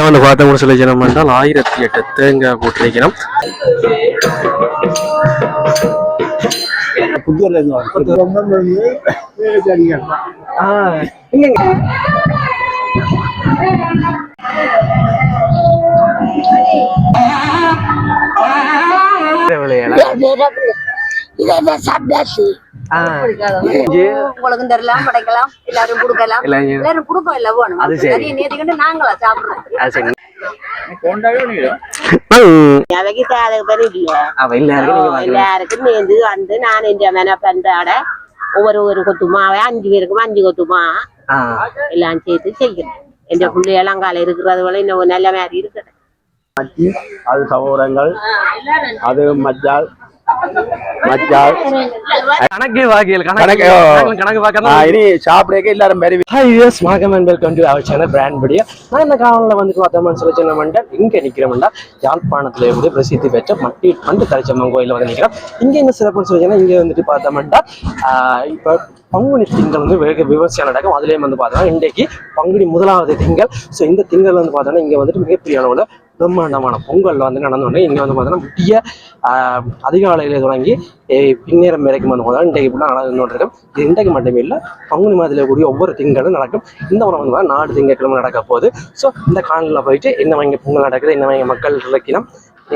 வந்து பார்த்தோம்னு சொல்லி ஜனம் என்றால் 1008 தேங்காய் போட்டிருக்கிறோம். உங்களுக்கும் தரலாம், படைக்கலாம், எல்லாரும் கொடுக்கலாம், எல்லாரும் கொடுப்போம். இல்ல போகணும் நிறைய நேதிக்கிட்டு நாங்களா சாப்பிடுறோம். எல்லாருக்கும் நேர்ந்து வந்து நான் இந்த மென பண்றாட ஒவ்வொரு கொத்துமாவே 5 பேருக்கும் 5 கொத்துமா எல்லாம் சேர்த்து செய்யணும். எந்த பிள்ளையெல்லாம் காலை இருக்கிறது போல இன்னும் நல்ல மாதிரி இருக்கிறேன். அது சகோதரங்கள், அது மச்சால் கணக்கு வாக்கியல் கணக்கு சாப்பிடக்க எல்லாரும் பிராண்ட் படியா நான் இந்த காலங்களில் வந்து பார்த்தோம்னு சொல்லி சொன்னோம்னா இங்கே நிற்கிறோம்னா யாழ்ப்பாணத்துல இருந்து பிரசித்தி பெற்ற மட்டி பண்டு கரைச்சம்மன் கோயிலில் வந்து நிற்கிறோம். இங்கே என்ன சிறப்புன்னு சொல்லி இங்கே வந்துட்டு பார்த்தோம்னா இப்போ பங்குனி திங்கள் வந்து வெகு விமர்சனம் நடக்கும். அதுலேயும் வந்து பார்த்தோம்னா இன்றைக்கு பங்குனி 1வது திங்கள். ஸோ இந்த திங்கள் வந்து பார்த்தோம்னா இங்கே வந்துட்டு மிகப்பெரிய அளவில் பிரம்மாண்டமான பொங்கல் வந்து நடந்தோடனே இங்கே வந்து பார்த்தோன்னா முக்கிய அதிகாலையில் தொடங்கி பின்னேரம் வரைக்கும் வந்து பார்த்தோன்னா இன்றைக்கு இப்படிலாம் நடந்துகிட்டு இது இன்றைக்கு மட்டுமே இல்லை, பங்குனி மாதத்தில் கூடிய ஒவ்வொரு திங்களும் நடக்கும். இந்த முறை வந்து 4 திங்கட்கிழமை நடக்க போகுது. ஸோ இந்த காலையில் போயிட்டு என்ன வாங்கி பொங்கல் நடக்குது, என்ன வாங்கி மக்கள் இலக்கினம்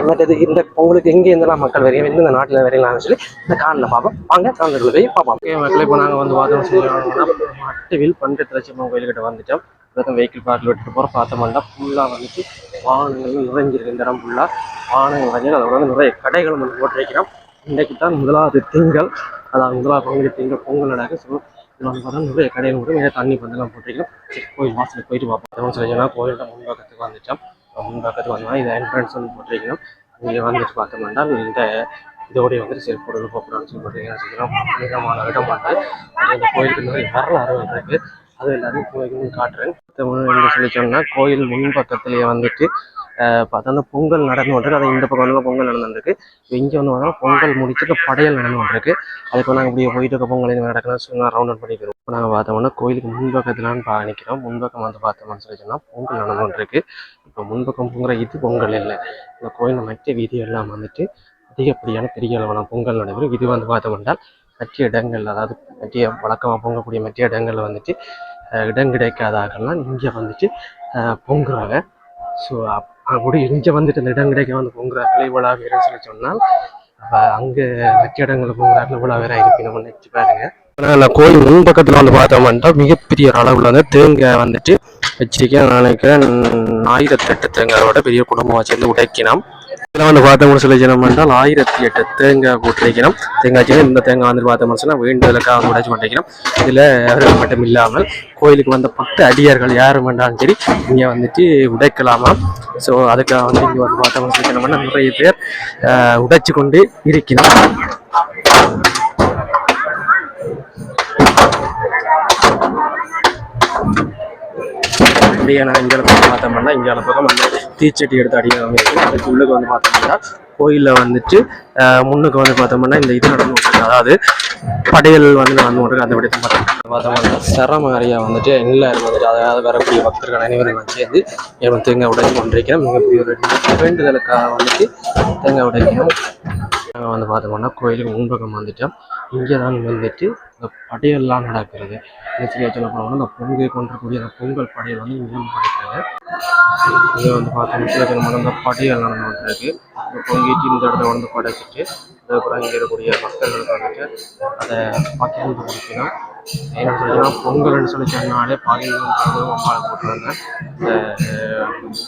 மற்றது இந்த பொங்கலுக்கு எங்கே இருந்தெல்லாம் மக்கள் வரையும் எந்த நாட்டில் வரையலாம்னு சொல்லி இந்த காலில் பார்ப்போம். வாங்க காலில் போய் பார்ப்போம். மக்கள் இப்போ நாங்கள் வந்து பார்த்தோம்னு சொல்லிடுவாங்கன்னா மட்டுவில் பண்டு திரைச்சம்மன் கோயில்கிட்ட வந்துட்டோம். வெஹிக்கிள் பார்க்கில் விட்டுட்டு போகிற பார்த்தோம்னா ஃபுல்லாக வந்துட்டு வாகனங்கள் நிறைஞ்சிருக்கு. இந்த இடம் ஃபுல்லாக வாகனங்கள் நிறைஞ்சு அதோட வந்து நிறைய கடைகளும் வந்து போட்டு வைக்கிறோம். இன்றைக்கு தான் 1வது திங்கள், அதாவது 1வது பங்குனி திங்கள் பொங்கல் நடக்குது. ஸோ இதில் வந்து பார்த்தா நிறைய கடைகள் கூட நிறைய தண்ணி பந்தெல்லாம் போட்டிருக்கோம். சரி கோயில் வாசலுக்கு போயிட்டு பார்ப்போம். சொல்லிச்சுன்னா கோயில்கிட்ட முன்பக்கத்துக்கு வந்துட்டோம். முன்பக்கத்துக்கு வந்தோம்னா இது என்ட்ரன்ஸ் வந்து போட்டிருக்கணும். இங்கே வந்துட்டு பார்த்தோம்னா இந்த இதோடைய வந்துட்டு சரி பொருள் போக்குறான்னு சொல்லி போட்டிருக்கேன். மிகமான இடம் வந்து இந்த கோயிலுக்கு நிறைய வரலாறு இருக்குது. அது எல்லாரும் கோயிலும் காட்டுறேன். என்ன சொல்லி சொன்னா கோயில் முன்பக்கத்துலேயே வந்துட்டு பார்த்தா பொங்கல் நடந்து கொண்டிருக்கு. அது இந்த பக்கம் வந்து பொங்கல் நடந்துருக்கு. இங்கே வந்து பார்த்தோம்னா பொங்கல் முடிச்சுட்டு படையல் நடந்து கொண்டிருக்கு. அதுக்கு நாங்கள் இப்படியே போயிட்டு இருக்க பொங்கல் இந்த நடக்கலாம் சும்மா ரவுண்ட் அவுட் பண்ணிக்கிறோம். இப்போ நாங்கள் பார்த்தோம்னா கோயிலுக்கு முன்பக்கத்துலான்னு நிற்கிறோம். முன்பக்கம் வந்து பார்த்தோம்னு சொல்லி சொன்னால் பொங்கல் நடந்து கொண்டிருக்கு. இப்போ முன்பக்கம் பொங்குற இது பொங்கல் இல்லை, இந்த கோயில் மற்ற வீதி எல்லாம் வந்துட்டு அதிகப்படியான பெரிய அளவான பொங்கல் நடைபெறும். இது வந்து பார்த்தோம்னா மற்ற இடங்கள், அதாவது மற்ற வழக்கமாக பொங்கக்கூடிய மற்ற இடங்களில் வந்துட்டு இடம் கிடைக்காதாகலாம் இங்கே வந்துட்டு பொங்குறாங்க. ஸோ அப்படி இங்கே வந்துட்டு அந்த இடம் கிடைக்க வந்து பொங்குறாங்களே இவ்வளோ பேருன்னு சொல்லி சொன்னால் அப்போ அங்கே மற்ற இடங்களில் பொங்குறாங்க இவ்வளோ பேராக இருக்கு. நம்ம நினச்சி பாருங்க. ஆனால் கோயில் முன்பக்கத்தில் வந்து பார்த்தோம்னா மிகப்பெரிய அளவில் வந்து தேங்காய் வந்துட்டு வச்சிருக்கேன். நான் நினைக்கிறேன் 1008 தேங்காயோட பெரிய குடும்பமாக சேர்ந்து உடைக்கணும். இதில் வந்து பார்த்தோம்னு சொல்லி ஜனம் என்றால் 1008 தேங்காய் போட்டிருக்கணும். தேங்காய் சேர்ந்து இந்த தேங்காய் வந்து பார்த்தோம்னு சொன்னால் வேண்டுதலுக்காக வந்து உடைச்சு பண்ணிக்கணும். இதில் அவர்கள் மட்டும் இல்லாமல் கோயிலுக்கு வந்த 10 அடியார்கள் யாரும் வேண்டாலும் சரி இங்கே வந்துட்டு உடைக்கலாமா. ஸோ அதுக்காக வந்து இங்கே வந்து பார்த்தோம்னு சொல்லி ஜனம் நிறைய பேர் உடைச்சு கொண்டு இருக்கணும். அப்படியே நான் இங்கே பக்கம் பார்த்தோம்னா இங்கே பக்கம் வந்து தீச்சட்டி எடுத்து அடியாமல் இருக்குது. அதுக்கு உள்ளுக்கு வந்து பார்த்தோம்னா கோயிலில் வந்துட்டு முன்னுக்கு வந்து பார்த்தோம்னா இந்த இது நடந்து விட்டுருக்கு, அதாவது படையல் வந்து நடந்து விட்டுருக்கு. அந்த விடத்தை பார்த்தோம்னா சரமாரியா வந்துட்டு எல்லாரும் வந்துட்டு அதாவது வரக்கூடிய பக்தர்கள் அனைவரும் சேர்ந்து தேங்காய் உடைச்சு கொண்டிருக்கிறோம். மிகப்பெரிய ஒரு வேண்டுதலுக்காக வந்துட்டு தேங்காய் உடைக்கணும். நாங்கள் வந்து பார்த்தோம்னா கோயிலுக்கு முன்பக்கம் வந்துட்டோம். இங்கே தான் வந்துட்டு இந்த படையெல்லாம் நடக்கிறது. சரியாக சொல்ல போனோம்னா இந்த பொங்கல் கொண்டிருக்கக்கூடிய அந்த பொங்கல் படையல் வந்து இங்கே படைக்கிறாங்க. இங்கே வந்து பார்த்தோம்னா இந்த படையல் நடந்து வந்துருக்கு. இந்த பொங்கிட்டு இந்த இடத்துல வந்து படைச்சிட்டு அதுக்கப்புறம் இங்கே இருக்கக்கூடிய மக்களுக்கு வந்துட்டு அதை பகிர்ந்து கொடுக்கணும். என்ன சொல்லிச்சுன்னா பொங்கல்னு சொல்லி சொன்னாலே பகிர்ந்து அம்மாவை போட்டுருவாங்க. இந்த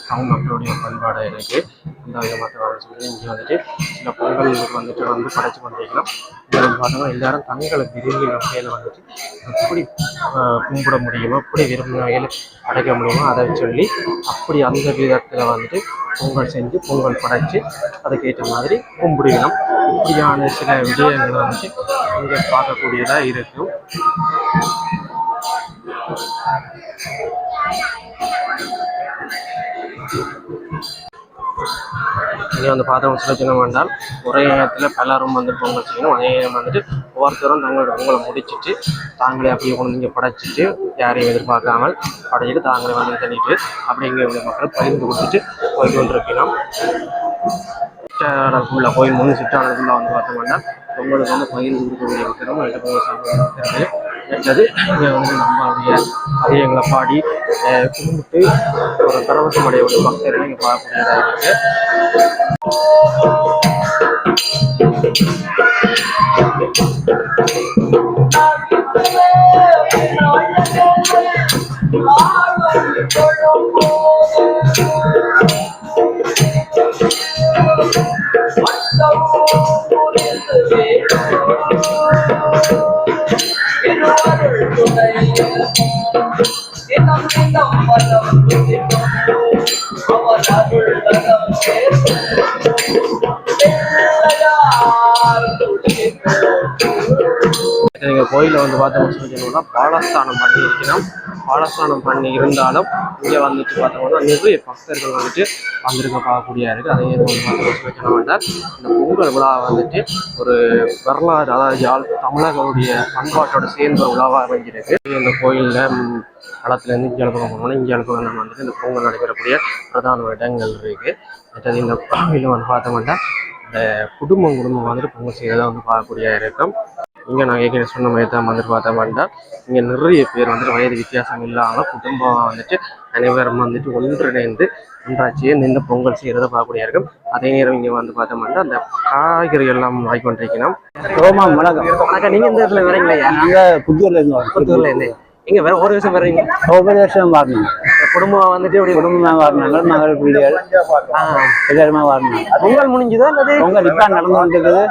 தமிழ் மக்களுடைய பண்பாடு இருக்குது. இந்த விதமாக சொல்லி இங்கே வந்துட்டு சில பொங்கலுக்கு வந்துட்டு படைச்சு கொண்டிருக்கலாம். இங்கே வந்து பார்த்தோம்னா எல்லாரும் தங்களை விரும்பி வகையில் வந்துட்டு எப்படி கும்பிட முடியுமோ, எப்படி விரும்பின வகையில் படைக்க முடியுமோ அதை சொல்லி அப்படி அந்த விதத்தில் வந்துட்டு பொங்கல் செஞ்சு பொங்கல் படைச்சு அதுக்கேற்ற மாதிரி கும்பிடுவோம். இப்படியான சில விடயங்கள் வந்துட்டு இங்கே பார்க்கக்கூடியதாக இருக்கும். இங்கே வந்து பார்த்தோம்னு சொல்லி சொன்ன வேண்டால் ஒரே நேரத்தில் பலரும் வந்து பொங்கல் செய்யணும். அதே நேரம் வந்துட்டு ஒவ்வொருத்தரும் தங்களோட பொங்கலை முடிச்சுட்டு தாங்களே அப்படியே கொண்டு இங்கே படைச்சிட்டு யாரையும் எதிர்பார்க்காமல் படைச்சிட்டு தாங்களே வந்து தள்ளிட்டு அப்படி இங்கே உள்ள மக்கள் பகிர்ந்து கொடுத்துட்டு போயிட்டு வந்துருக்கலாம். சிற்றாடலுக்குள்ள கோயில் முழு சிற்றாடலுக்குள்ள வந்து பார்த்தோம்னா பொங்கலுக்கு வந்து பகிர்ந்து கொடுக்கக்கூடிய வைக்கிறோம். ரெண்டு பொங்கல் சாப்பிட்றது மற்றது இங்கே வந்து நம்மளுடைய அதிகங்களை பாடி கும்பிட்டு ஒரு பரவசமுடைய ஒரு பக்தர்கள் இங்கே பார்க்கக்கூடியதாக இருக்கு. நீங்கள் கோயிலில் வந்து பார்த்தோம்னு சொல்லி பாலஸ்தானம் பண்ணி இருக்கணும். பாலஸ்தானம் பண்ணி இருந்தாலும் இங்கே வந்துட்டு பார்த்தோம்னா நிறைய பக்தர்கள் வந்துட்டு வந்திருக்க பார்க்கக்கூடிய இருக்குது. அதே வந்து பார்த்தோம்னு வேண்டாம் இந்த பொங்கல் விழா வந்துட்டு ஒரு வரலாறு, அதாவது தமிழர்களுடைய பண்பாட்டோட சேர்ந்த விழாவாக அமைஞ்சிருக்கு. இந்த கோயிலில் களத்துலேருந்து இங்கே பக்கம் போனோம்னா இங்கே பக்கம் வந்துட்டு இந்த பொங்கல் நடைபெறக்கூடிய பிரதான இடங்கள் இருக்குது. மற்றது இந்த கோயிலில் வந்து பார்த்தோம்னா இந்த குடும்பம் வந்துட்டு பொங்கல் செய்கிறதா வந்து பார்க்கக்கூடிய இருக்கும். இங்கே நான் ஏற்கனவே சொன்ன மாதிரி தான் வந்துட்டு பார்த்தோம்னா இங்கே நிறைய பேர் வந்துட்டு வயது வித்தியாசம் இல்லாமல் குடும்பம் வந்துட்டு அனைவரும் வந்துட்டு ஒன்றிணைந்து ஒன்றாச்சியே இந்த பொங்கல் செய்கிறத பார்க்கக்கூடிய இருக்கும். அதே நேரம் இங்கே வந்து பார்த்தோம்னா அந்த காய்கறிகள் எல்லாம் வாங்கி கொண்டிருக்கணும். வணக்கம். நீங்கள் இந்த இடத்துல வரீங்களா? நாங்கள் புத்தூர்லேருந்து இங்கே வேற ஒரு வருஷம் வர்றீங்க? ஒவ்வொரு வருஷம் வரணும். குடும்பம் வந்துட்டு எப்படி குடும்பமாக வரணுங்க, மகள் பிள்ளைகள் எல்லாருமே வரணும். பொங்கல் முடிஞ்சுதா? பொங்கல் இப்போ நடந்து வந்துருக்குது.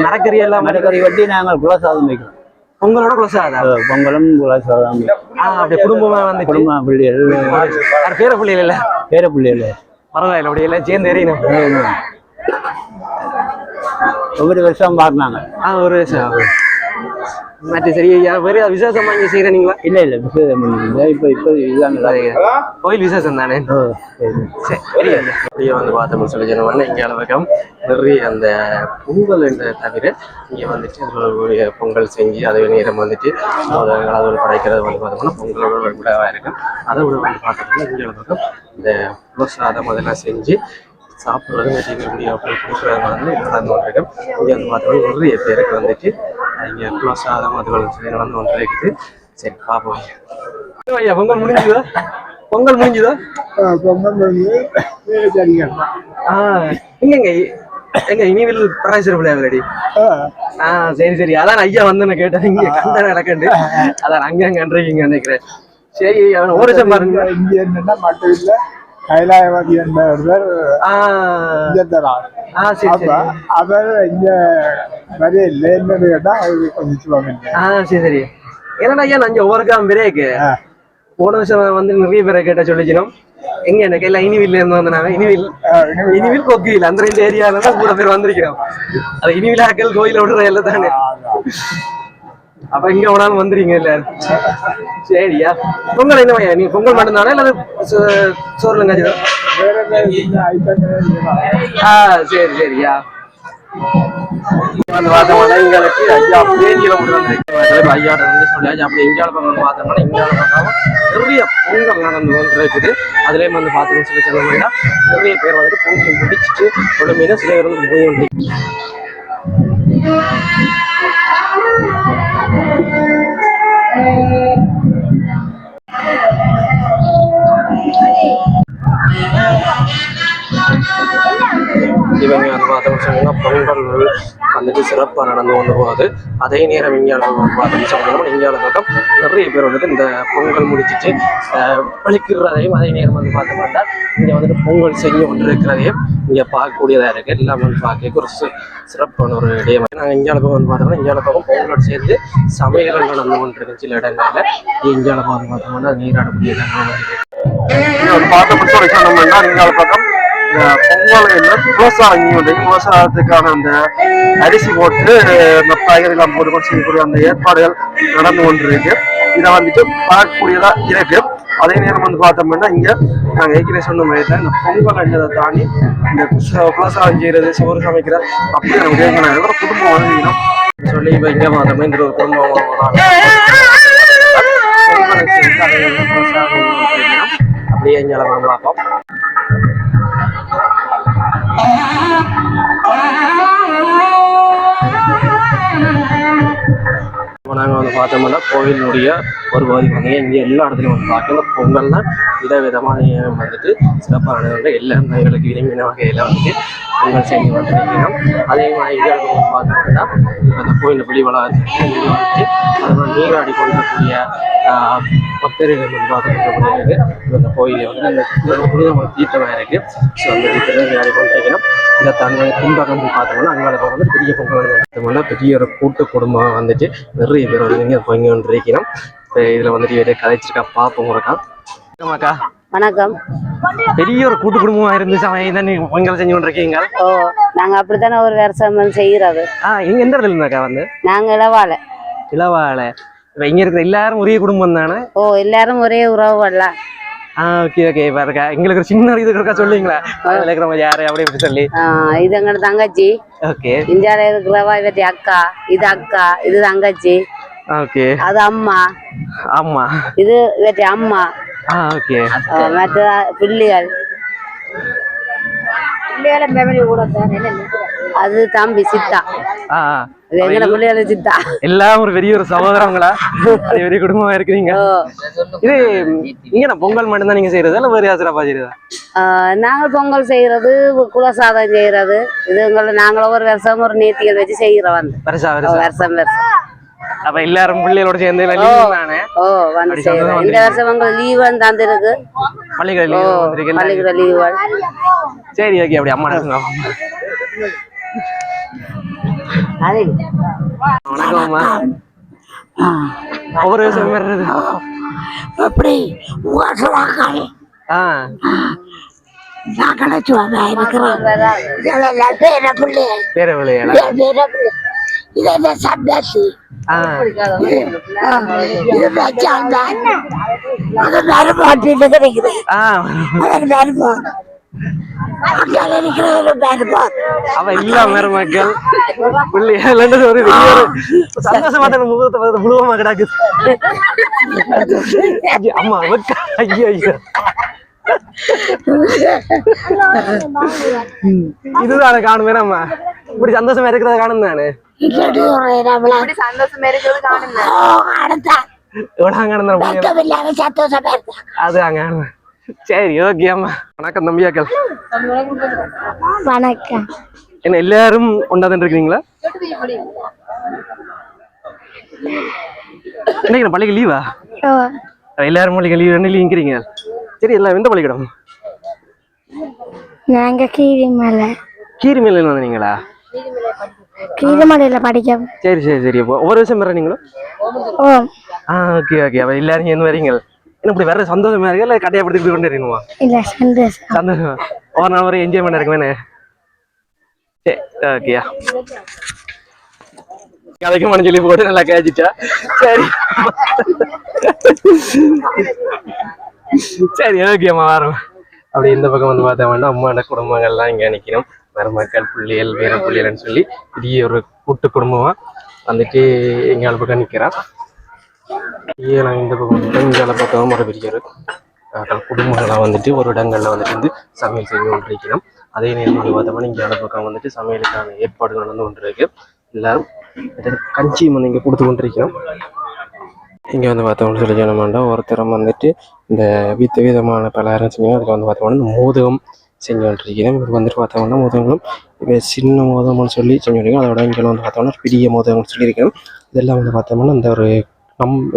மரக்கறி எல்லாம் மரக்கறி வெட்டி நாங்கள் குலசாதம் வைக்கிறோம். பொங்கலோட குலசாதம், பொங்கலும் குலசாதம் அப்படி குடும்பமா வந்து குடும்ப பிள்ளைகள் பேர பிள்ளைகள் இல்லை, பேர பிள்ளைகள் பரவாயில்ல அப்படி எல்லாம் சேர்ந்து எறியணும். ஒவ்வொரு வருஷம் பாருனாங்க. ஒரு வருஷம் மற்ற சரி வேறு விசேஷமா இங்கே செய்கிறீங்களா? இல்லை இல்லை விசேஷம் இப்போ இதுதான் கோயில் விசேஷம் தானே. சரி அப்படியே வந்து பார்த்தோம்னு சொல்லி சொன்னோம்னா இங்கே அளவுக்கும் நிறைய அந்த பொங்கல் என்ற தவிர இங்கே வந்துட்டு அதில் பொங்கல் செஞ்சு அதை நேரம் வந்துட்டு மோதகங்கள் அதோடு படைக்கிறது வந்து பார்த்தோம்னா பொங்கலோட விழாவாக இருக்கும். அதை விட வந்து பார்த்தோம்னா இங்கே அளவுக்கும் இந்த புலசாதம் அதெல்லாம் செஞ்சு சாப்பிட்றது வச்சுக்கக்கூடிய அப்படி கொடுக்குறது வந்து நடந்து கொண்டிருக்கும். இங்கே வந்து பார்த்தோம்னா நிறைய பேருக்கு வந்துட்டு இங்கே குலசாதம் அதுகள் நடந்து கொண்டு இருக்குது. சரி பார்ப்போம். ஐயா பொங்கல் முடிஞ்சுதா? பொங்கல் முடிஞ்சுதா? பொங்கல் முடிஞ்சு எங்கங்க எங்க இனிவில் பராசர பிள்ளையாடி? சரி சரி அதான் ஐயா வந்து கேட்டேன். இங்கே கண்ட நடக்கண்டு அதான் அங்கே கண்டிருக்கீங்க நினைக்கிறேன். சரி அவன் ஒரு வருஷம் பாருங்க. இங்கே என்னன்னா மட்டும் இல்லை கைலாயவாதி என்பவர் அவர் இங்க வரையில்லை என்னன்னு கேட்டா அவருக்கு கொஞ்சம் சொல்லுவாங்க. சரி சரி ஏன்னா ஐயா நான் ஒவ்வொரு காலம் பிரேக்கு போன வருஷம் வந்து நிறைய பேரை கேட்ட சொல்லிக்கணும். எங்க எனக்கு எல்லாம் இனிவில் இருந்து வந்தாங்க. இனிவில் கொக்கியில் அந்த ரெண்டு ஏரியால தான் கூட பேர் வந்திருக்கிறோம். அது இனிவிலாக்கள் கோயில விடுற எல்லாம் தானே. அப்ப இங்க வேணாலும் வந்துறீங்க இல்ல? சரியா பொங்கல் என்னவையா நீங்க பொங்கல் மட்டும்தானே இல்ல சோறுலங்க? சரி சரியா வந்து பார்த்தோம்னா எங்களுக்கு ஐயா பேஞ்சில மட்டும் ஐயா சொல்லியாச்சு. அப்படி இந்தியாவில் பக்கம் பார்த்தோம்னா இந்தியாவில் பக்கம் நிறைய பொங்கல் நடந்து கொண்டு இருக்குது. அதுலேயும் வந்து பார்த்தோம்னு சொல்லி சொன்னோம்னா நிறைய பேர் வந்துட்டு பொங்கல் முடிச்சுட்டு உடம்புல சில பேர் வந்து போய் கொண்டு இவங்க வந்து பார்த்தோம்னு சொன்னீங்கன்னா பொங்கல் வந்துட்டு சிறப்பாக நடந்து கொண்டு போகுது. அதே நேரம் இந்தியாவில் பார்த்தோம்னு சொன்னோம்னா இந்தியாவில் பக்கம் நிறைய பேர் வந்துட்டு இந்த பொங்கல் முடிச்சுட்டு பழிக்கிறதையும் அதே நேரம் வந்து பார்த்தோம்னா இங்கே வந்துட்டு பொங்கல் செஞ்சு கொண்டு இருக்கிறதையும் இங்கே பார்க்கக்கூடியதாக இருக்குது. எல்லாம் வந்து பார்க்க ஒரு சிறப்பான ஒரு இடையே. நாங்கள் இந்தியாவில் பக்கம் வந்து பார்த்தோம்னா இந்தியாவில் பக்கம் பொங்கலோடு சேர்ந்து சமையல்கள் நடந்து கொண்டு இருக்கு. சில இடங்களில் இந்தியாவில் பக்கம் பார்த்தோம்னா நீராடக்கூடிய இடங்கள் பார்த்தோம்னா சொன்னோம்னா இந்தியாவில் பக்கம் பொங்கல் விவசாயத்துக்கான அந்த அரிசி போட்டு இந்த காய்கறிலாம் போட்டு செய்யக்கூடிய அந்த ஏற்பாடுகள் நடந்து கொண்டிருக்கு. இதை வந்துட்டு பார்க்கக்கூடியதா இருக்கு. அதே நேரம் வந்து பார்த்தோம்னா இங்க நாங்க ஏற்கனவே சொன்ன மாதிரி தான் இந்த பொங்கல் அண்டதை தாண்டி இந்த குலசாதம் செய்யறது சோறு சமைக்கிற அப்படி ஒரு குடும்பம் வாழ்ந்தோம் சொல்லி இப்ப இங்க பார்த்தோம்னா இந்த ஒரு குடும்பம் அப்படியே இங்க பார்ப்போம். நாங்கள் வந்து பார்த்தோம்னா கோவிலுடைய ஒரு பகுதி வந்து இங்கே எல்லா இடத்துலையும் வந்து பார்க்கணும் பொங்கல்னா விதவிதமான வந்துட்டு சிறப்பானவங்க எல்லாரும் எங்களுக்கு விரும்பின வகையில் வந்துட்டு பொங்கல் செஞ்சு வந்துருக்கணும். அதே மாதிரி வந்து பார்த்தோம்னா அந்த கோயில் வெளிவளா வந்துட்டு அதுமாதிரி நீராடி கொண்டிருக்கக்கூடிய பக்தர்கள் வந்து பார்த்துட்டு இந்த கோயிலை வந்து அந்த புனிதமான தீர்த்தமாக இருக்குது. ஸோ அந்த தீர்த்தத்தை நீராடி கொண்டிருக்கணும். இதை தன்னை பின்பக்கம் பார்த்தோம்னா அங்கே வந்து பெரிய பொங்கல் பார்த்தோம்னா பெரிய ஒரு கூட்டு குடும்பம் வந்துட்டு நிறைய பேர் வந்து பொங்கி கொண்டிருக்கிறோம். இப்போ இதில் வந்துட்டு கதைச்சிருக்கா பார்ப்போம் இருக்கா. வணக்கம்க்கா. வணக்கம். பெரிய ஒரு கூட்டு குடும்பமா இருந்து தான் நீங்க பொங்கல் செஞ்சு கொண்டிருக்கீங்க. ஓ, நாங்க அப்படித்தானே ஒரு வருஷம் செய்யறது. எங்க எந்த இடத்துல இருந்தாக்கா வந்து? நாங்க இளவாலை. இளவாலை. இப்ப இங்க இருக்கிற எல்லாரும் ஒரே குடும்பம் தானே? ஓ, எல்லாரும் ஒரே உறவுல. Okay okay. பாருக்கா எங்களுக்கு ஒரு சின்ன இது இருக்கா சொல்லுவீங்களா? இருக்கிறவங்க யாரு அப்படி இப்படி சொல்லி. இது எங்க தங்கச்சி. ஓகே. இந்தியால இருக்கிறவா இவத்தி அக்கா. இது அக்கா, இது தங்கச்சி. ஓகே. அது அம்மா. அம்மா. இது இவத்தி அம்மா. ஓகே. மற்ற பிள்ளைகள். அது தம்பி சித்தா. எங்கட பிள்ளைகள சித்தா. எல்லாம் ஒரு பெரிய ஒரு சகோதரங்களா பெரிய குடும்பமா இருக்கிறீங்க. இது இங்க பொங்கல் மட்டும் தான் நீங்க செய்யறது இல்ல வேற யாத்திரப்பா செய்யறதா? நாங்கள் பொங்கல் செய்யறது, குலசாதம் செய்யறது, இது நாங்களும் ஒரு வருஷம் ஒரு நேர்த்திகள் வச்சு செய்யறோம். வந்து வருஷம் வருஷம் அப்ப எல்லாரும் பிள்ளைகளோட சேர்ந்து இந்த வருஷம் உங்க லீவ் தந்துருக்கு. பள்ளிக்கூட லீவ். சரி ஓகே. அப்படி அம்மா வணக்கம் அம்மா. ஒவ்வொரு வருஷம் வர்றது எப்படி பேர சந்தாசி அவ இல்ல மருமக்கள் பிள்ளைகள் ஒரு சந்தோஷமா முகத்தை முழுவமா கிடாக்குது. அம்மா ஐயோ ஐயோ இதுதான் காணுமே. நம்ம இப்படி சந்தோஷமா இருக்கிறத காணும் தானே. அது அங்க. சரி ஓகே அம்மா. வணக்கம் தம்பியாக்கள். வணக்கம். என்ன எல்லாரும் ஒன்றாதான் இருக்கிறீங்களா? என்ன பள்ளிக்கு லீவா? எல்லாரும் பள்ளிக்கு லீவ் ரெண்டு லீங்கிறீங்க. சரி எல்லாம் எந்த பள்ளிக்கூடம்? நாங்க கீரிமலை. கீரிமலையில வந்தீங்களா? கீரிமலையில படிக்க. சரி சரி சரி. அப்போ ஒவ்வொரு வருஷம் வர்றீங்களோ? Okay okay. அப்ப எல்லாரும் சேர்ந்து வரீங்க. என்ன இப்படி வேற சந்தோஷமா இருக்கு இல்ல கடையை படுத்திட்டு கொண்டு இருக்கீங்களா? இல்ல சந்தோஷம். சந்தோஷம். ஒரு நாள் வரை என்ஜாய்மெண்ட் இருக்குமே. சரி ஓகேயா. கதைக்கு மனு சொல்லி போட்டு நல்லா கேச்சிட்டா. சரி சரி ஓகேம்மா வரோம். அப்படி இந்த பக்கம் வந்து பார்த்தா வேண்டாம் அம்மாவோட குடும்பங்கள்லாம் இங்கே நிற்கணும். மருமக்கள் புள்ளியல் வேற புள்ளியல்னு சொல்லி பெரிய ஒரு கூட்டு குடும்பமா வந்துட்டு எங்கள் பக்கம் நிற்கிறான். நான் இந்த பக்கம் இங்கே பக்கம் ஒரு பெரிய ஒரு குடும்பங்களாக வந்துட்டு ஒரு இடங்கள்ல வந்துட்டு சமையல் செய்து கொண்டு இருக்கணும். அதே நேரம் வந்து பார்த்தோம்னா இங்கே பக்கம் வந்துட்டு சமையலுக்கான ஏற்பாடுகள் நடந்து கொண்டு இருக்கு. எல்லாரும் கஞ்சி வந்து இங்கே கொடுத்து கொண்டிருக்கணும். இங்கே வந்து பார்த்தோம்னு சொல்லி சொன்னோம்னா ஒருத்தரம் வந்துட்டு இந்த விதமான பலகாரம் செஞ்சோம். அதுக்கு வந்து பார்த்தோம்னா இந்த மோதகம் செஞ்சு கொண்டிருக்கிறோம். இது வந்துட்டு பார்த்தோம்னா மோதகங்களும் இப்போ சின்ன மோதகம்னு சொல்லி செஞ்சுருக்கோம். அதோட இங்கே வந்து பார்த்தோம்னா பெரிய மோதகம்னு சொல்லியிருக்கோம். இதெல்லாம் வந்து பார்த்தோம்னா இந்த ஒரு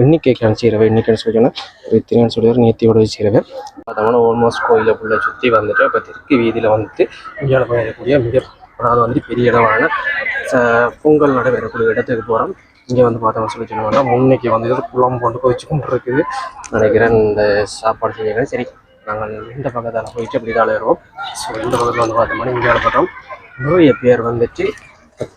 எண்ணிக்கைக்கான செய்கிறவை எண்ணிக்கைன்னு சொல்லி சொன்னால் எத்தனைன்னு சொல்லி ஒரு நேர்த்தியோட செய்கிறவை பார்த்தோம்னா ஆல்மோஸ்ட் கோயிலை ஃபுல்லாக சுற்றி வந்துட்டு இப்போ தெற்கு வீதியில் வந்துட்டு இங்கே வரக்கூடிய மிக அதாவது வந்துட்டு பெரிய இடமான பொங்கல் நடைபெறக்கூடிய இடத்துக்கு போகிறோம். இங்கே வந்து பார்த்தோம்னு சொல்லி சொன்னோம்னா முன்னைக்கு வந்து குளம் போட்டு கொதிச்சு கொண்டு இருக்குது நினைக்கிறேன். இந்த சாப்பாடு செஞ்சுக்கிறேன். சரி நாங்கள் இந்த பக்கத்தால் போயிட்டு அப்படி தான் வருவோம். ஸோ இந்த பக்கத்தில் வந்து பார்த்தோம்னா இங்கே பார்த்தோம் நிறைய பேர் வந்துட்டு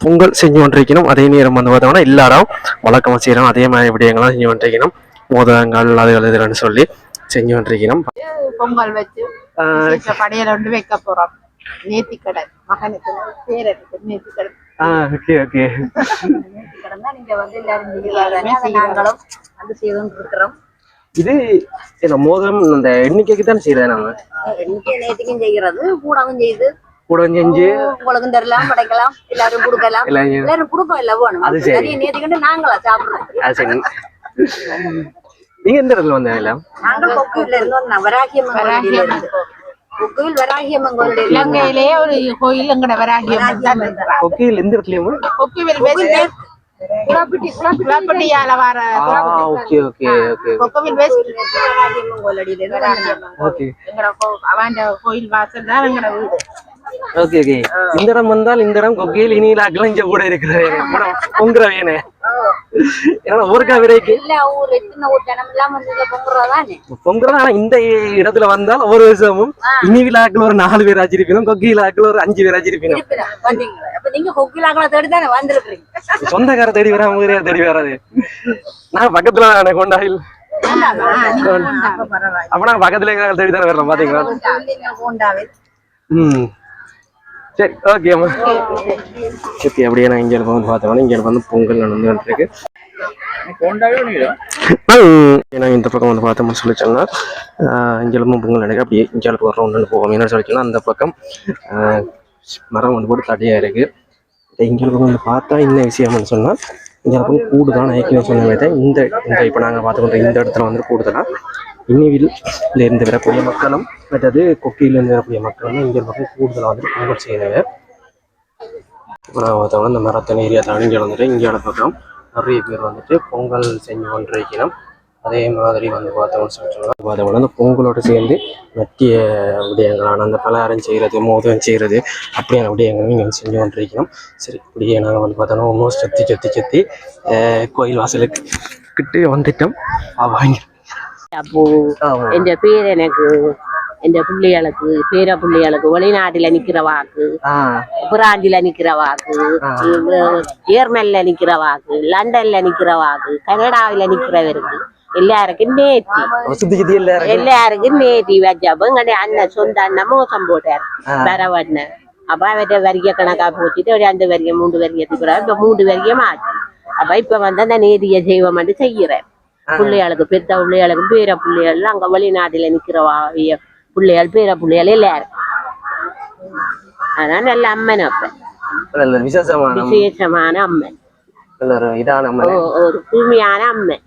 பொங்கல் செஞ்சு கொண்டிருக்கணும். அதே நேரம் வந்து பார்த்தோம்னா எல்லாரும் வழக்கமாக செய்கிறோம். அதே மாதிரி விடயங்கள்லாம் செஞ்சு கொண்டிருக்கணும். மோதகங்கள் அதுகள் இதுன்னு சொல்லி செஞ்சு கொண்டிருக்கிறோம். பொங்கல் வச்சு படையில வந்து வைக்க போறோம். நேர்த்திக்கடன் மகனுக்கு பேருக்கு நேர்த்திக்கடன். Okay okay. நேர்த்திக்கடன் தான் நீங்க வந்து எல்லாரும் நாங்களும் வந்து செய்து இருக்கிறோம். இது என்ன மோதிரம் இந்த எண்ணிக்கைக்கு தான் செய்யறேன் நாங்க. எண்ணிக்கை நேர்த்திக்கும் செய்கிறது, கூடவும் செய்து கூட செஞ்சு உங்களுக்கும் தரலாம், படைக்கலாம், எல்லாரும் கொடுக்கலாம், எல்லாரும் கொடுப்போம். இல்ல வேணும் அது சரி. நேர்த்திக்கண்டு நாங்களா சாப்பிடுறோம். அது சரி. நீங்க எந்த இடத்துல வந்தீங்க எல்லாம்? நாங்கள் கொக்குவில இருந்தோம். வராகியம்மன் இருந்து கொக்குவில் வராகியம்மன் கோயில் இலங்கையிலேயே ஒரு கோயில் எங்கட வராகியம்மன் தான் இருக்கிறார். கொக்கியில் எந்த இடத்துலயும் கொக்குவில் குளப்பட்டியால வர okay okay okay Kokkuvil Varahi Amman கோயில் அடியில ஓகே அவன் கோயில் வாசல் தான் எங்கட வீடு. Okay okay. இந்த இடம் வந்தால் இந்த இடம் கொக்கையில் இனியிலாக்கெல்லாம் இங்க கூட இருக்கிறது பொங்குற வேணே. ஏன்னா ஊருக்கா விரைக்கு எல்லா ஊர் சின்ன ஊர் ஜனம் எல்லாம் வந்து பொங்குறதானே பொங்குறது. ஆனா இந்த இடத்துல வந்தால் ஒவ்வொரு வருஷமும் இனிவிழாக்கள் ஒரு 4 பேர் ஆச்சிருப்பினும், கொக்கியிலாக்கள் ஒரு 5 பேர் ஆச்சிருப்பினும். அப்ப நீங்க கொக்கிலாக்களை தேடி தானே வந்திருக்கீங்க. சொந்தக்கார தேடி வர ஊரே தேடி வராது. நான் பக்கத்துல கொண்டாயில் அப்ப நான் பக்கத்துல தேடி தானே வர்றோம் பாத்தீங்களா. சரி ஓகேம்மா. சரி அப்படியே நான் இங்கே வந்து பார்த்தோம்னா இங்கே வந்து பொங்கல் நடந்துருக்கு. நான் இந்த பக்கம் வந்து பார்த்தோம்னு சொல்லி சொன்னால் இங்கேயும் பொங்கல் நடக்கு. அப்படியே இங்கே ஒரு ரவுண்டு போவோம். என்ன சொல்லிச்சுன்னா அந்த பக்கம் மரம் வந்து போட்டு தடையாக இருக்குது. இங்கே வந்து பார்த்தா என்ன விஷயம்னு சொன்னால் இங்கே பக்கம் கூடுதான் ஏற்கனவே சொன்ன மாதிரி இந்த இப்போ நாங்கள் பார்த்துக்கொண்ட இந்த இடத்துல வந்து கூடுதலாக இன்னிவில்ல இருந்து வரக்கூடிய மக்களும் மற்றது கொக்கியிலேருந்து வரக்கூடிய மக்களும் இங்கே பக்கம் கூடுதலாக வந்துட்டு பொங்கல் செய்கிறாங்க. இப்போ நான் பார்த்தோம்னா இந்த மரத்தன் ஏரியா தாண்டி இங்கே வந்துட்டு இங்கே பக்கம் நிறைய பேர் வந்துட்டு பொங்கல் செஞ்சு கொண்டிருக்கணும். அதே மாதிரி வந்து பார்த்தோம்னு சொல்லி அந்த பொங்கலோடு சேர்ந்து மத்திய விடயங்களான அந்த பலகாரம் செய்கிறது, மோதகம் செய்கிறது அப்படியான விடயங்களும் இங்கே செஞ்சு கொண்டிருக்கணும். சரி இப்படியே நாங்கள் வந்து பார்த்தோம்னா இன்னும் சுற்றி கோயில் வாசலுக்கு கிட்டே வந்துட்டோம். வாங்கி அப்போ என் பேர் எனக்கு என் பிள்ளைகளுக்கு பேர பிள்ளைகளுக்கு வெளிநாட்டுல நிக்கிற வாக்கு, பிராஞ்சில நிக்கிற வாக்கு, ஜெர்மன்ல நிக்கிற வாக்கு, லண்டன்ல நிக்கிற வாக்கு, கனடாவில நிக்கிறவருக்கு எல்லாருக்கும் நேர்த்தி எல்லாருக்கும் நேர்த்தி வச்சப்ப எங்க அண்ணன் சொந்த அண்ணன் மோசம் போட்டார் பரவண்ண. அப்ப அவற்றை வரிய கணக்கா போச்சுட்டு 2 வரியம் 3 வரியத்துக்கு இப்ப 3 வரியம் ஆச்சு. அப்ப இப்ப வந்து அந்த நேதிய செய்வம் மட்டும் செய்யறேன். பிள்ளைகளுக்கு பெத்த பிள்ளைகளுக்கு பேர பிள்ளைகள் அங்க வெளிநாட்டுல நிக்கிறவா பிள்ளைகள் பேர பிள்ளைகள் எல்லாரும். அதனால நல்ல அம்மன் அப்ப விசேஷமான அம்மன், ஒரு தூய்மையான அம்மன்,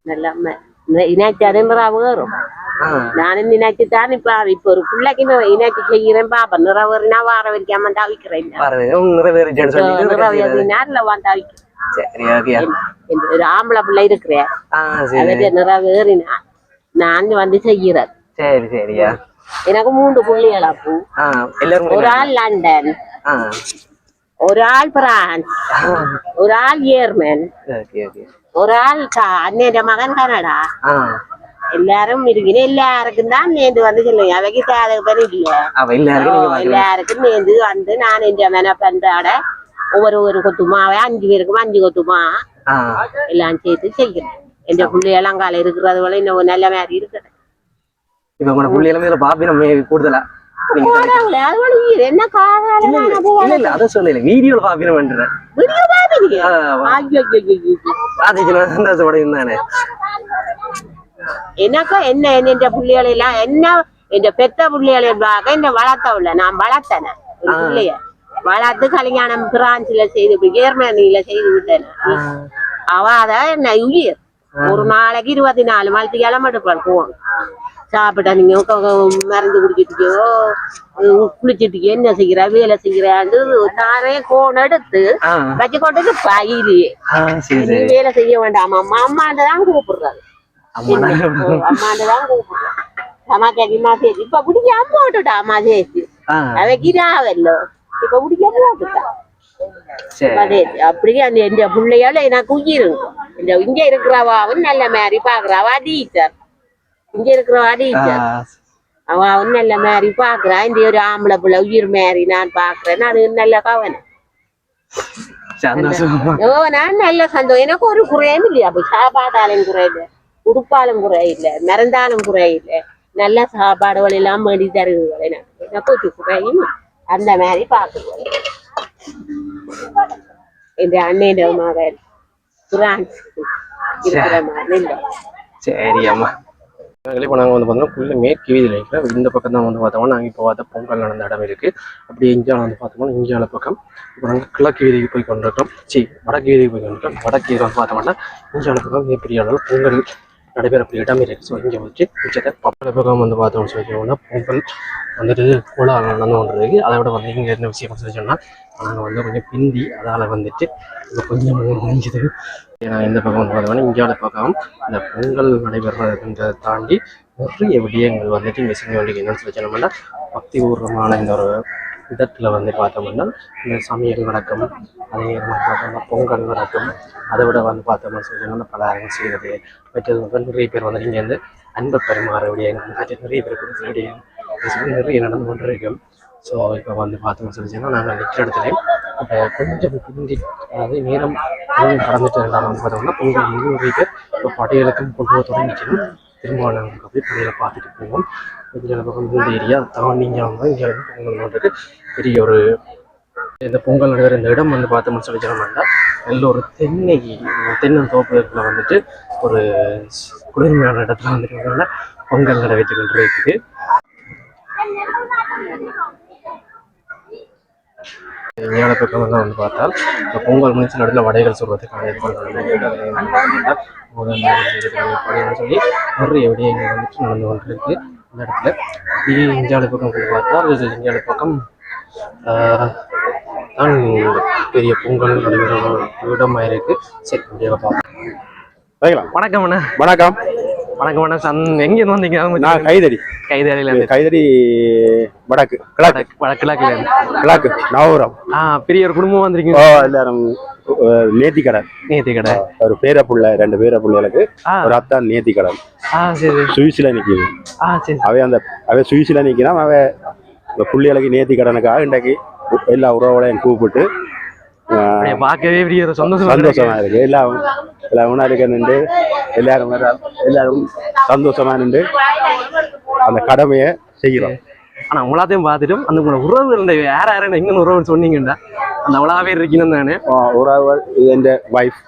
நல்ல அம்மன். இணைச்சதுன்றா வேறும் நானும் நினைச்சுதான் இப்ப ஒரு பிள்ளைக்கு இணைச்சு செய்யறேன். பாப்பா நிறைவேறினா வார வரைக்கும் அம்மன் தவிக்கிறேன். நிறைவேறினா தவிக்கிறேன். ஒரு ஆம்பளை பிள்ளை இருக்கிறேன், நிறைவேறினா நான் வந்து செய்யறேன். சரி சரியா. எனக்கு 3 பிள்ளைகளா பூ. ஒரு ஆள் லண்டன், ஒரு ஆள் பிரான்ஸ், ஒரு ஆள் ஜெர்மன், ஒரு ஆள் அண்ணன் மகன் கனடா. எல்லாரும் இருக்கிறேன். எல்லாருக்கும் தான் நேர்ந்து வந்து சொல்லுங்க. அவைக்கு தேவை பேர் இல்ல, எல்லாருக்கும் நேர்ந்து வந்து நான் என் மெனப்பெண்டோட ஒவ்வொரு கொத்துமாவே 5 பேருக்கும் 5 கொத்துமா எல்லாம் சேர்த்து செய்கிறேன். என் பிள்ளையெல்லாம் கால இருக்கிறது போல இன்னும் நல்ல மாதிரி இருக்கிறேன். இப்ப உங்களோட பிள்ளைகளும் பாப்பினம் கூடுதலா என்ன காரணம் அத சொல்லல வீடியோல பாப்பினம் தானே. எனக்கு என்ன என் பிள்ளைகள் எல்லாம் என்ன என் பெத்த பிள்ளைகளுக்காக என்ன வளர்த்தவில்லை. நான் வளர்த்தேன் ஒரு பிள்ளைய வளர்த்து கல்யாணம் பிரான்சில செய்து ஜெர்மனியில செய்து விட்டேன். அவ என்ன உயிர் ஒரு நாளைக்கு 24 மணிக்கு கிளம்பிட்டு போகணும். சாப்பிட்டா நீங்க மருந்து குடிச்சிட்டியோ குளிச்சிட்டியோ என்ன செய்யற வேலை செய்யறாண்டு தானே கோன் எடுத்து வச்சு கொண்டு பயிரு வேலை செய்ய வேண்டாம். அம்மாண்டதான் கூப்பிடுறாரு, அம்மாண்டதான் கூப்பிடுறான். அம்மா கேட்குமா சேர்த்து இப்ப பிடிக்காம போட்டுட்டா. அம்மா சேர்த்து அவைக்கிறாவல்லோ இப்ப பிடிக்காம போட்டுட்டா. அப்படியே அந்த எந்த பிள்ளையால எனக்கு உயிரும் இங்க இருக்கிறவாவும் நல்ல மாதிரி பாக்குறாவா டீச்சர். இங்க இருக்கிறவா டீச்சர் அவன் நல்ல மாதிரி பாக்குறா. இந்த ஒரு ஆம்பளை பிள்ளை உயிர் மாதிரி நான் பாக்குறேன். அது நல்ல கவனம். நான் நல்ல சந்தோஷம். எனக்கு ஒரு குறையும் இல்லையா. அப்ப சாப்பாட்டாலையும் குறையில உடுப்பாலும் குறையில்லை, மறந்தாலும் குறையில்லை, நல்ல சாப்பாடுகள் எல்லாம் வேண்டி தருதுகள் எனக்கு குறையும். அந்த மாதிரி பாக்குறேன். இந்த அண்ணன் மகன் பிரான்ஸ் இருக்கிற மாதிரி இல்லை. சரி அம்மா. இப்போ நாங்கள் வந்து பார்த்தோம்னா ஃபுல்லாக மேற்கு வீதியில் இருக்கிற இந்த பக்கம் தான் வந்து பார்த்தோம்னா நாங்கள் இப்போ பார்த்த பொங்கல் நடந்த இடம் இருக்குது. அப்படி இந்தியாவில் வந்து பார்த்தோம்னா இந்தியாவில் பக்கம் இப்போ நாங்கள் கிழக்கு வீதிக்கு போய் கொண்டிருக்கோம். வடக்கு வீதிக்கு போய் கொண்டிருக்கோம். வடக்கு வீதி வந்து பார்த்தோம்னா இந்தியாவில் பக்கம் மிகப்பெரிய அளவில் பொங்கல் நடைபெறக்கூடிய இடம் இருக்குது. ஸோ இங்கே வச்சு மிச்சத்தை பப்பள பக்கம் வந்து பார்த்தோம்னு சொல்லிச்சோம்னா பொங்கல் வந்துட்டு கோலால் நடந்து கொண்டு இருக்குது. அதை விட வந்து இங்கே என்ன விஷயம் சொல்லி சொன்னால் நாங்கள் வந்து கொஞ்சம் பிந்தி அதால் வந்துட்டு இப்போ கொஞ்சம் முடிஞ்சுது. ஏன்னா இந்த பக்கம் வந்து பார்த்தோம்னா இந்தியாவில் பக்கம் இந்த பொங்கல் நடைபெறதை தாண்டி நிறைய விடயங்கள் வந்துட்டு இங்கே செய்ய வேண்டியது என்னன்னு சொல்லி சொன்னோம்னா பக்திபூர்வமான இந்த ஒரு இடத்துல வந்து பார்த்தோம்னா இந்த சமையல் நடக்கும். அதே நேரம் பார்த்தோம்னா பொங்கல் நடக்கும். அதை விட வந்து பார்த்தோம்னா சொல்லி சொன்னால் பலகாரங்கள் செய்கிறது மற்றது வந்து நிறைய பேர் வந்து இங்கே வந்து அன்பை பரிமாற விடயங்கள் மற்ற நிறைய பேர் கொடுக்குற விடயங்கள் நிறைய நடந்து கொண்டு இருக்கும். ஸோ இப்போ வந்து பார்த்தோம்னு சொல்லி சொன்னால் நாங்கள் நிற்கிற இடத்துல கொஞ்சம் பிந்தி அதாவது நேரம் கடந்துட்டு இருந்தாலும் வந்து பார்த்தோம்னா பொங்கல் வந்து நிறைய பேர் இப்போ படையலுக்கும் கொண்டு போக தொடங்கிக்கணும். திரும்ப நாங்கள் போய் படையில பார்த்துட்டு போவோம். இங்கே பக்கம் இந்த ஏரியா தான் நீங்கள் வந்து இங்கே வந்து பொங்கல் பண்ணுறதுக்கு பெரிய ஒரு இந்த பொங்கல் நடைபெற இந்த இடம் வந்து பார்த்தோம்னு சொல்லி சொன்னோம்னா நல்ல ஒரு தென்னந்தோப்புல வந்துட்டு ஒரு குளிர்மையான இடத்துல வந்துட்டு பொங்கல் நடைபெற்று கொண்டு இருக்குது. ஞான பக்கம் வந்து பார்த்தால் இந்த பொங்கல் முடிச்சு நடுவில் வடைகள் சொல்றதுக்கான சொல்லி நிறைய விடயங்கள் வந்துட்டு நடந்து கொண்டு இருக்கு இந்த இடத்துல. இதே இந்தியாவில் பக்கம் வந்து பார்த்தால் இந்தியாவில் பக்கம் தான் பெரிய பொங்கல் நடைபெற இடமாக இருக்கு. சரி பார்க்கலாம். வணக்கம் அண்ணா. வணக்கம். வணக்கம் அண்ணா. எங்கேருந்து வந்தீங்க? நான் கைதடி வடக்கு கிழக்கு நவபுரம். பெரிய ஒரு குடும்பம் வந்திருக்கீங்க. எல்லாரும் நேத்தி கடை ஒரு பேரப்புள்ள 2 பேரப்புள்ளைகளுக்கு ஒரு அத்தான் நேத்தி கடை சுவிஸ்ல நிக்குது. அவ சுவிஸ்ல நிக்கிறான். அவ புள்ளிகளுக்கு நேத்தி கடனுக்காக இன்றைக்கு எல்லா உறவுகளையும் கூப்பிட்டு பார்க்கவே பெரிய சந்தோஷமா இருக்கு. எல்லாம் உணர்வுக்கு நின்று எல்லாரும் சந்தோஷமா நின்று அந்த கடமையை செய்கிறோம். ஆனா உங்களாத்தையும் பார்த்துட்டும் அந்த உறவுகள் யார இன்னும் உறவுன்னு சொன்னீங்கடா அந்த அவ்வளோ பேர் இருக்கீங்கன்னு தானே. உறவுகள் இது என் வைஃப்.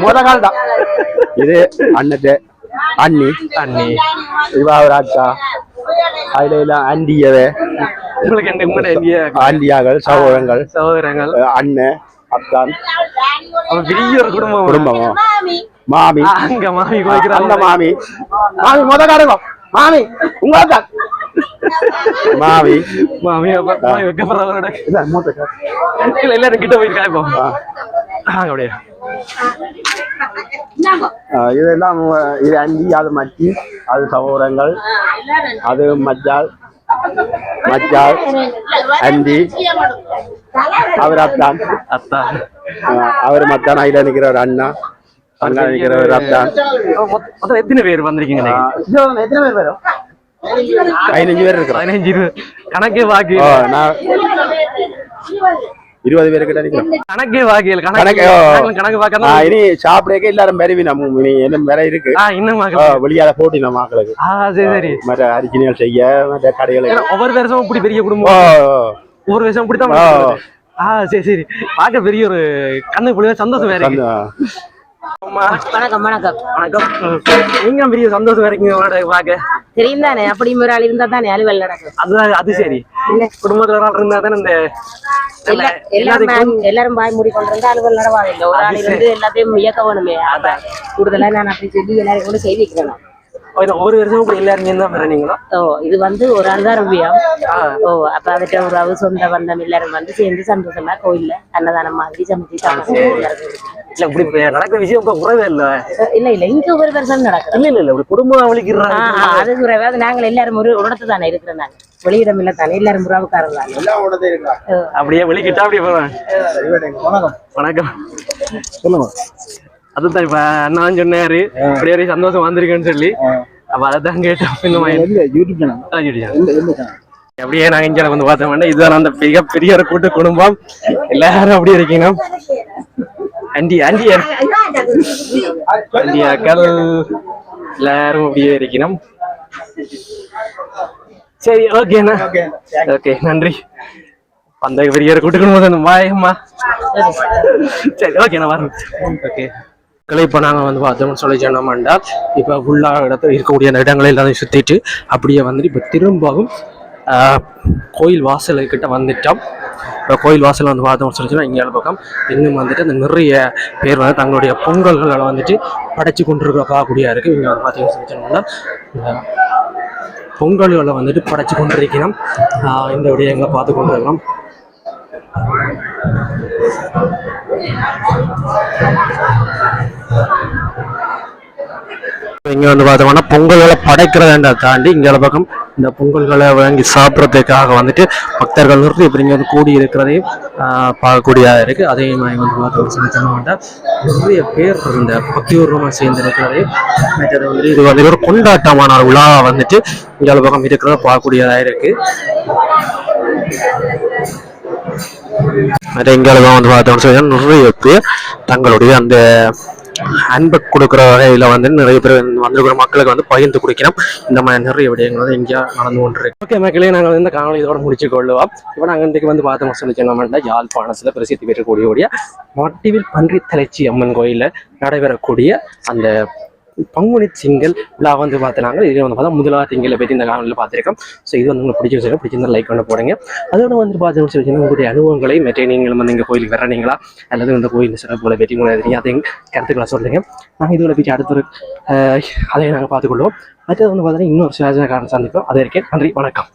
முத கால் தான் இது அண்ணி இவா ஒரு அக்கா. அதுல எல்லாம் ஆண்டியவே ஆண்டியாக்கள் சகோதரங்கள் அண்ணன் அத்தான் பெரிய ஒரு குடும்பம். மாமி அங்க மாமி அந்த மாமி முத காடுங்க மாமி உங்க மாமி எல்லாரும் கிட்ட போய் காய்ப்போம். அப்படியே இதெல்லாம் இது அண்டி, அது மச்சி, அது சகோதரங்கள், அது மச்சால் அண்டி, அவர் அத்தான் அவர் மத்தான். அதுல நிக்கிற ஒரு அண்ணா, அண்ணா நிக்கிற ஒரு அத்தான். எத்தனை பேர் வந்திருக்கீங்க? எத்தனை பேர் வரும்? 15 பேர் இருக்கிறோம். 15 கணக்கே பாக்கி. நான் 20 பேரு கிட்ட நிக்கிறோம். கணக்கே பாக்கியல் கணக்கு பாக்க இனி சாப்பிடக்க எல்லாரும் பெருவி நம்ம என்ன வேற இருக்கு. இன்னும் வெளியால போட்டி நம்ம மக்களுக்கு சரி மற்ற அரிசினிகள் செய்ய மற்ற கடைகளுக்கு ஒவ்வொரு வருஷமும் இப்படி பெரிய குடும்பம் ஒவ்வொரு வருஷம் இப்படித்தான். சரி பார்க்க பெரிய ஒரு கண்ணு புள்ளிய சந்தோஷம் வேற. வணக்கம் வணக்கம் வணக்கம். நீங்க பெரிய சந்தோஷம் இருக்கீங்க பாக்க. தெரியும் தானே, அப்படி ஒரு ஆள் இருந்தா தானே அலுவல் நடக்கும். அது சரி. குடும்பத்துல ஒரு ஆள் இருந்தா தானே இந்த எல்லாரும் பாய் மூடி கொண்டு இருந்தா அலுவல் நடவாதில்லை. ஒரு ஆள் இருந்து எல்லாத்தையும் இயக்க வேணுமே. கூடுதலா நான் அப்படி சொல்லி எல்லாரும் கூட செய்தி வைக்கிறேன். ஒரு வருஷம் கூட எல்லாரும் தான் வரீங்களா? இது வந்து ஒரு ஆள் தான் ரூபியம். அப்ப அதுக்கு ஒரு சொந்த பந்தம் எல்லாரும் வந்து சேர்ந்து சந்தோஷமா கோயில்ல அன்னதானம் மாதிரி சமைச்சு இல்ல இப்படி நடக்கிற விஷயம் குறைவே இல்ல. இல்ல இங்க ஒரு வருஷம் நடக்கும். இல்ல ஒரு குடும்பம் அவளிக்கிறாங்க. அது குறைவே. அது நாங்கள் எல்லாரும் ஒரு இடத்து தானே இருக்கிறோம். நாங்க வெளியிடம் இல்ல தானே, எல்லாரும் உறவுக்காரர் தான். அப்படியே வெளிக்கிட்டா அப்படியே போவேன். வணக்கம் சொல்லுங்க. அதுதான் இப்ப அண்ணான்னு சொன்னாரு அப்படியே சந்தோஷம் வந்திருக்குன்னு சொல்லி. அப்ப அதான் கேட்டோம். அப்படியே நாங்க இங்க வந்து பார்த்தோம்னா இதுதான் அந்த மிகப்பெரிய ஒரு கூட்டு குடும்பம். எல்லாரும் அப்படி இருக்கீங்க. ஆண்டியாக்கள் எல்லாரும் அப்படியே இருக்கணும். சரி, ஓகேண்ணா. ஓகே, நன்றி. அந்த பெரிய கூட்டுக்கணும் போது பாயம்மா. சரி, ஓகேண்ணா, வரேன். ஓகே, இப்போ நாங்கள் வந்து பார்த்தோம்னு சொல்லி சொன்னோம்டா, இப்போ ஃபுல்லாக இடத்துல இருக்கக்கூடிய அந்த இடங்களை எல்லாத்தையும் சுற்றிட்டு அப்படியே வந்துட்டு இப்போ திரும்பவும் கோயில் வாசல்கிட்ட வந்துட்டோம். இப்போ கோயில் வாசல் வந்து பார்த்தோம்னு சொல்லிச்சுன்னா இங்கே பக்கம் இன்னும் வந்துட்டு அந்த நிறைய பேர் வந்து தங்களுடைய பொங்கல்களை வந்துட்டு படைச்சு கொண்டிருக்கிற பார்க்கக்கூடியா இருக்குது. இங்கே வந்து பார்த்தீங்கன்னு சொல்லி சொன்னோம்னா பொங்கல்களை வந்துட்டு படைச்சு கொண்டிருக்கணும். இந்த விடயங்களை பார்த்து கொண்டிருக்கிறோம். இங்க வந்து பார்த்தோம்னா பொங்கல்களை படைக்கிறத தாண்டி இங்கே பக்கம் இந்த பொங்கல்களை வாங்கி சாப்பிட்றதுக்காக வந்துட்டு பக்தர்கள் நிறுத்தி இப்படி இங்கே வந்து கூடி இருக்கிறதையும் பார்க்கக்கூடியதாக இருக்குது. அதே மாதிரி வந்து பார்த்தோம்னு சொல்லி சொன்னோம்னா நிறைய பேர் இந்த பக்தியூர்வமாக சேர்ந்து இருக்கிறதையும் மற்றது வந்துட்டு இது வந்து ஒரு கொண்டாட்டமான விழா வந்துட்டு இங்கே பக்கம் இருக்கிறத பார்க்கக்கூடியதாக இருக்குது. எங்களுக்கும் வந்து பார்த்தோம்னு சொல்லி நிறைய பேர் தங்களுடைய அந்த அன்பை கொடுக்குற வகையில் வந்து நிறைய பேர் வந்திருக்கிற மக்களுக்கு வந்து பகிர்ந்து கொடுக்கணும். இந்த மாதிரி நிறைய விடயங்கள் வந்து எங்கேயா நடந்து கொண்டு இருக்கு. ஓகே மக்களே, நாங்கள் வந்து இந்த காணொலி இதோட முடிச்சு கொள்ளுவோம். இப்போ நாங்கள் இன்றைக்கு வந்து பார்த்தோம் சொல்லி சொன்னோம்னா யாழ்ப்பாணத்தில் பிரசித்தி பெறக்கூடிய மட்டிவில் பன்றித்தலைச்சி அம்மன் கோயிலில் நடைபெறக்கூடிய அந்த பங்குனி திங்கள் விழா வந்து பார்த்துனாங்க. இதில் வந்து பார்த்தா முதலாவது திங்களை பற்றி இந்த காணொலியில் பார்த்துருக்கோம். ஸோ இது வந்து உங்களுக்கு பிடிச்சிருந்தா லைக் பண்ண போடுங்க. அதோட வந்து பார்த்தோம்னு சொல்லி உங்களுடைய அனுபவங்களை மற்ற நீங்கள் வந்து இந்த கோயிலுக்கு வர்றீங்களா அல்லது இந்த கோயில் சிறப்புகளை பற்றி உங்களுக்கு அதையும் கருத்துக்களை சொல்லுங்கள். நாங்கள் இதோட பற்றி அடுத்த அதை நாங்கள் பார்த்துக்கொள்வோம். அடுத்தது வந்து பார்த்தீங்கன்னா இன்னொரு சுயாஜன காரணம் சந்திப்போம். அது இருக்கேன். நன்றி, வணக்கம்.